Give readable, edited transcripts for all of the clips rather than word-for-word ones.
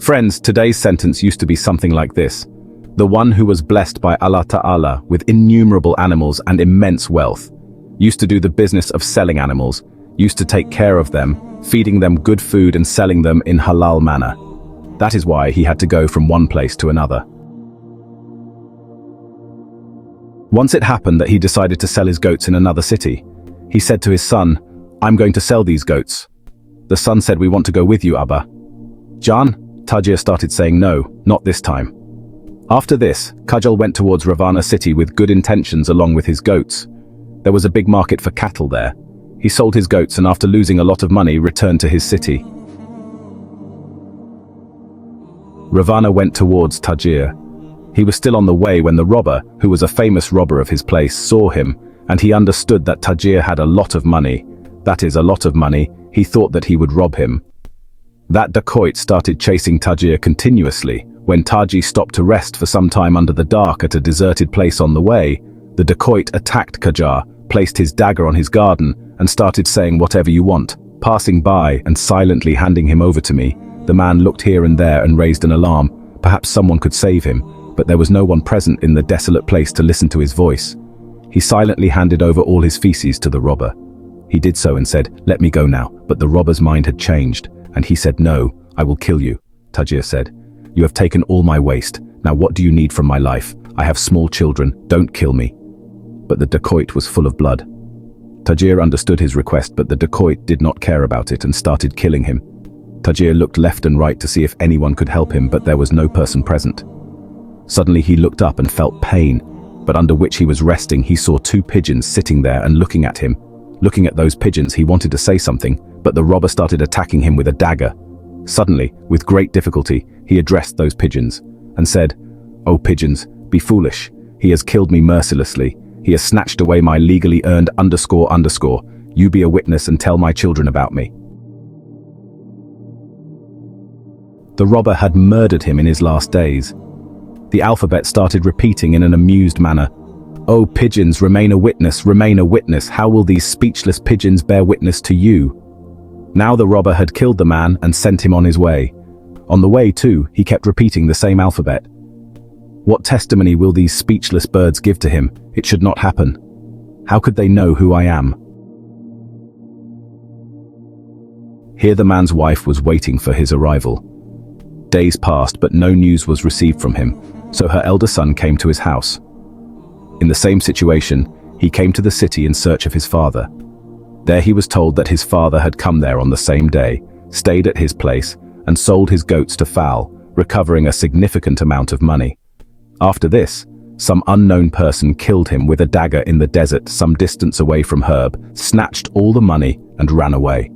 Friends, today's sentence used to be something like this. The one who was blessed by Allah Ta'ala with innumerable animals and immense wealth, used to do the business of selling animals, used to take care of them, feeding them good food and selling them in halal manner. That is why he had to go from one place to another. Once it happened that he decided to sell his goats in another city. He said to his son, "I'm going to sell these goats." The son said, "We want to go with you, Abba." "Jan?" Tajir started saying, "No, not this time." After this, Kajal went towards Ravana city with good intentions along with his goats. There was a big market for cattle there. He sold his goats and after losing a lot of money returned to his city. Ravana went towards Tajir. He was still on the way when the robber, who was a famous robber of his place, saw him, and he understood that Tajir had a lot of money. That is, a lot of money. He thought that he would rob him. That dacoit started chasing Tajir continuously. When Taji stopped to rest for some time under the dark at a deserted place on the way, the dacoit attacked Qajar, placed his dagger on his garden, and started saying, "Whatever you want." Passing by and silently handing him over to me, the man looked here and there and raised an alarm. Perhaps someone could save him, but there was no one present in the desolate place to listen to his voice. He silently handed over all his feces to the robber. He did so and said, "Let me go now," but the robber's mind had changed, and he said, "No, I will kill you." Tajir said, "You have taken all my waste. Now what do you need from my life? I have small children, don't kill me." But the dacoit was full of blood. Tajir understood his request, but the dacoit did not care about it and started killing him. Tajir looked left and right to see if anyone could help him, but there was no person present. Suddenly he looked up and felt pain, but under which he was resting he saw two pigeons sitting there and looking at him. Looking at those pigeons he wanted to say something, but the robber started attacking him with a dagger. Suddenly, with great difficulty, he addressed those pigeons and said, "O pigeons, be foolish. He has killed me mercilessly. He has snatched away my legally earned __. You be a witness and tell my children about me." The robber had murdered him in his last days. The alphabet started repeating in an amused manner, "O pigeons, remain a witness, remain a witness. How will these speechless pigeons bear witness to you?" Now the robber had killed the man and sent him on his way. On the way too, he kept repeating the same alphabet. What testimony will these speechless birds give to him? It should not happen. How could they know who I am? Here the man's wife was waiting for his arrival. Days passed, but no news was received from him, so her elder son came to his house. In the same situation, he came to the city in search of his father. There he was told that his father had come there on the same day, stayed at his place, and sold his goats to Fal, recovering a significant amount of money. After this, some unknown person killed him with a dagger in the desert some distance away from Herb, snatched all the money, and ran away.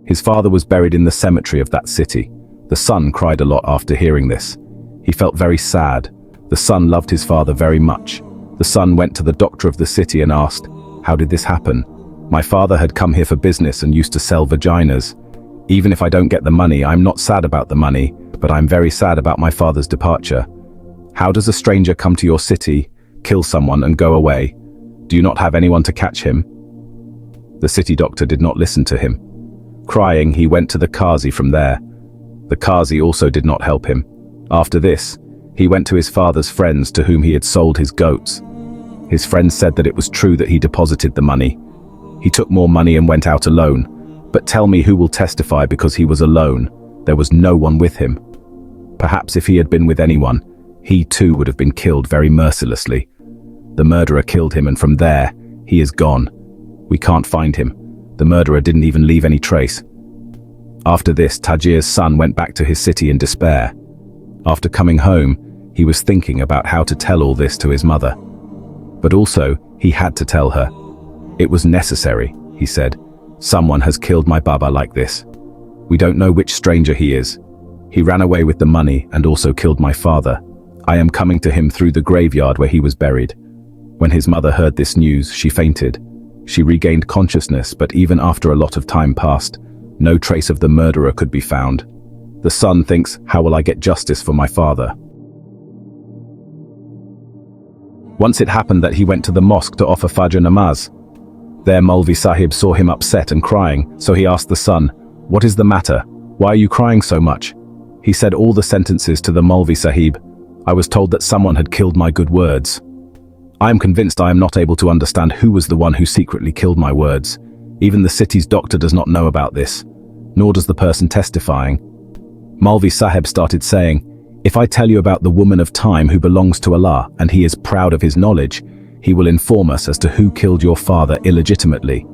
His father was buried in the cemetery of that city. The son cried a lot after hearing this. He felt very sad. The son loved his father very much. The son went to the doctor of the city and asked, "How did this happen? My father had come here for business and used to sell vaginas. Even if I don't get the money, I'm not sad about the money, but I'm very sad about my father's departure. How does a stranger come to your city, kill someone and go away? Do you not have anyone to catch him?" The city doctor did not listen to him. Crying, he went to the Qazi from there. The Qazi also did not help him. After this, he went to his father's friends to whom he had sold his goats. His friends said that it was true that he deposited the money. He took more money and went out alone. But tell me who will testify because he was alone. There was no one with him. Perhaps if he had been with anyone, he too would have been killed very mercilessly. The murderer killed him and from there, he is gone. We can't find him. The murderer didn't even leave any trace. After this, Tajir's son went back to his city in despair. After coming home, he was thinking about how to tell all this to his mother. But also, he had to tell her. It was necessary, he said. Someone has killed my Baba like this. We don't know which stranger he is. He ran away with the money and also killed my father. I am coming to him through the graveyard where he was buried. When his mother heard this news, she fainted. She regained consciousness, but even after a lot of time passed, no trace of the murderer could be found. The son thinks, how will I get justice for my father? Once it happened that he went to the mosque to offer Fajr namaz. There Maulvi Sahib saw him upset and crying, so he asked the son, "What is the matter? Why are you crying so much?" He said all the sentences to the Maulvi Sahib. I was told that someone had killed my good words. I am convinced I am not able to understand who was the one who secretly killed my words. Even the city's doctor does not know about this, nor does the person testifying. Maulvi Sahib started saying, if I tell you about the woman of time who belongs to Allah and he is proud of his knowledge, he will inform us as to who killed your father illegitimately.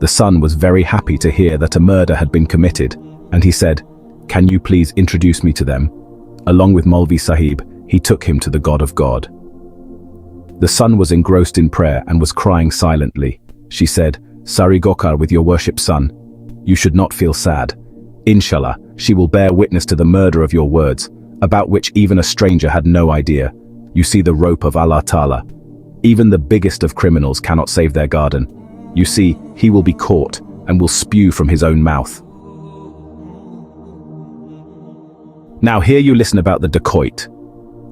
The son was very happy to hear that a murder had been committed, and he said, can you please introduce me to them? Along with Maulvi Sahib, he took him to the God of God. The son was engrossed in prayer and was crying silently. She said, Sari Gokar with your worship son. You should not feel sad. Inshallah, she will bear witness to the murder of your words, about which even a stranger had no idea. You see the rope of Allah Ta'ala. Even the biggest of criminals cannot save their garden. You see, he will be caught and will spew from his own mouth. Now here you listen about the dacoit.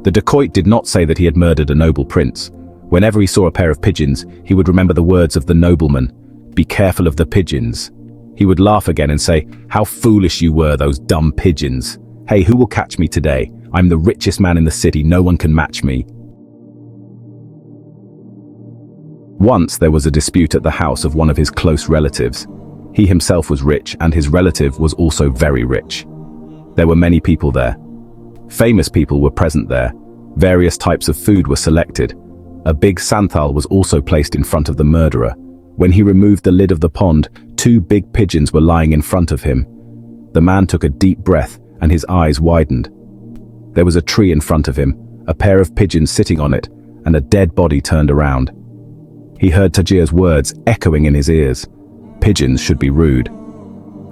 The dacoit did not say that he had murdered a noble prince. Whenever he saw a pair of pigeons, he would remember the words of the nobleman, be careful of the pigeons. He would laugh again and say, how foolish you were, those dumb pigeons. Hey, who will catch me today? I'm the richest man in the city, no one can match me. Once there was a dispute at the house of one of his close relatives. He himself was rich and his relative was also very rich. There were many people there. Famous people were present there. Various types of food were selected. A big santhal was also placed in front of the murderer. When he removed the lid of the pond, 2 big pigeons were lying in front of him. The man took a deep breath and his eyes widened. There was a tree in front of him, a pair of pigeons sitting on it, and a dead body turned around. He heard Tajir's words echoing in his ears. Pigeons should be rude.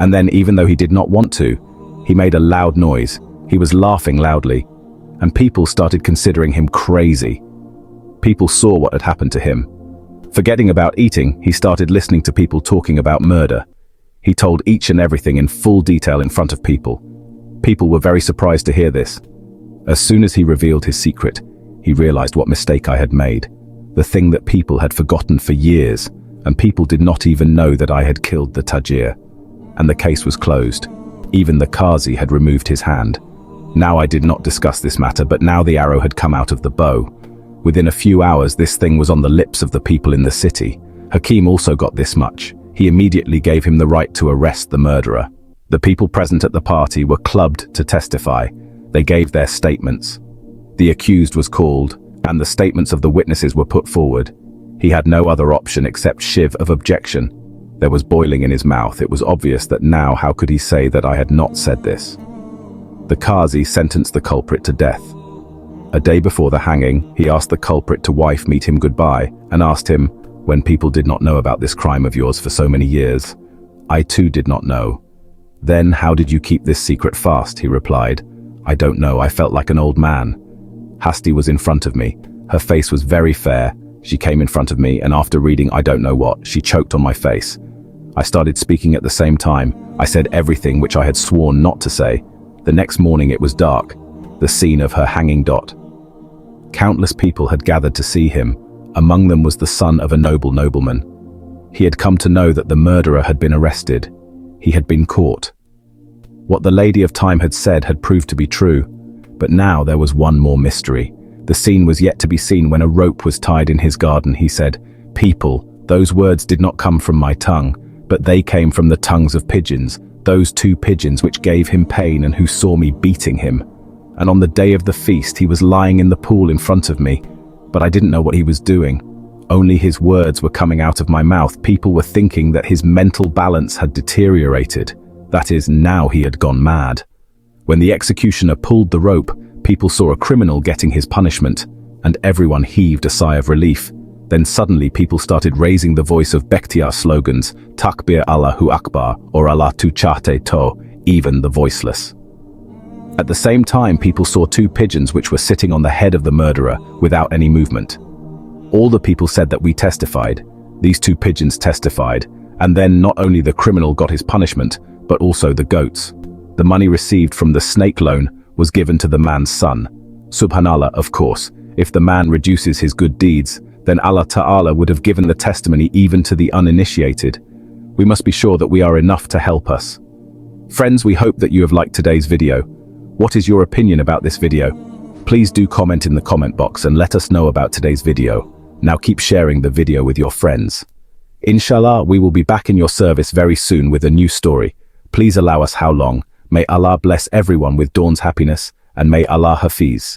And then, even though he did not want to, he made a loud noise. He was laughing loudly, and people started considering him crazy. People saw what had happened to him. Forgetting about eating, he started listening to people talking about murder. He told each and everything in full detail in front of people. People were very surprised to hear this. As soon as he revealed his secret, he realized what mistake I had made. The thing that people had forgotten for years, and people did not even know that I had killed the Tajir. And the case was closed. Even the Qazi had removed his hand. Now I did not discuss this matter, but now the arrow had come out of the bow. Within a few hours, this thing was on the lips of the people in the city. Hakim also got this much. He immediately gave him the right to arrest the murderer. The people present at the party were clubbed to testify. They gave their statements. The accused was called, and the statements of the witnesses were put forward. He had no other option except shiv of objection. There was boiling in his mouth. It was obvious that now how could he say that I had not said this? The Qazi sentenced the culprit to death. A day before the hanging, he asked the culprit to wife meet him goodbye and asked him, when people did not know about this crime of yours for so many years, I too did not know. Then how did you keep this secret fast? He replied, I don't know, I felt like an old man. Hasti was in front of me. Her face was very fair. She came in front of me and after reading I don't know what, she choked on my face. I started speaking at the same time. I said everything which I had sworn not to say. The next morning it was dark, the scene of her hanging dot. Countless people had gathered to see him. Among them was the son of a noble nobleman. He had come to know that the murderer had been arrested. He had been caught. What the Lady of Time had said had proved to be true, but now there was one more mystery. The scene was yet to be seen when a rope was tied in his garden. He said, people, those words did not come from my tongue, but they came from the tongues of pigeons, those 2 pigeons which gave him pain and who saw me beating him. And on the day of the feast he was lying in the pool in front of me, but I didn't know what he was doing. Only his words were coming out of my mouth. People were thinking that his mental balance had deteriorated. That is, now he had gone mad. When the executioner pulled the rope, people saw a criminal getting his punishment, and everyone heaved a sigh of relief. Then suddenly people started raising the voice of Bekhtiyar slogans, Takbir Allahu Akbar, or Allah tu chahte to, even the voiceless. At the same time, people saw 2 pigeons which were sitting on the head of the murderer without any movement. All the people said that we testified. These 2 pigeons testified, and then not only the criminal got his punishment, but also the goats. The money received from the snake loan was given to the man's son. Subhanallah, of course, if the man reduces his good deeds, then Allah Ta'ala would have given the testimony even to the uninitiated. We must be sure that we are enough to help us. Friends, we hope that you have liked today's video. What is your opinion about this video? Please do comment in the comment box and let us know about today's video. Now keep sharing the video with your friends. Inshallah, we will be back in your service very soon with a new story. Please allow us how long. May Allah bless everyone with Dawn's happiness, and may Allah Hafiz.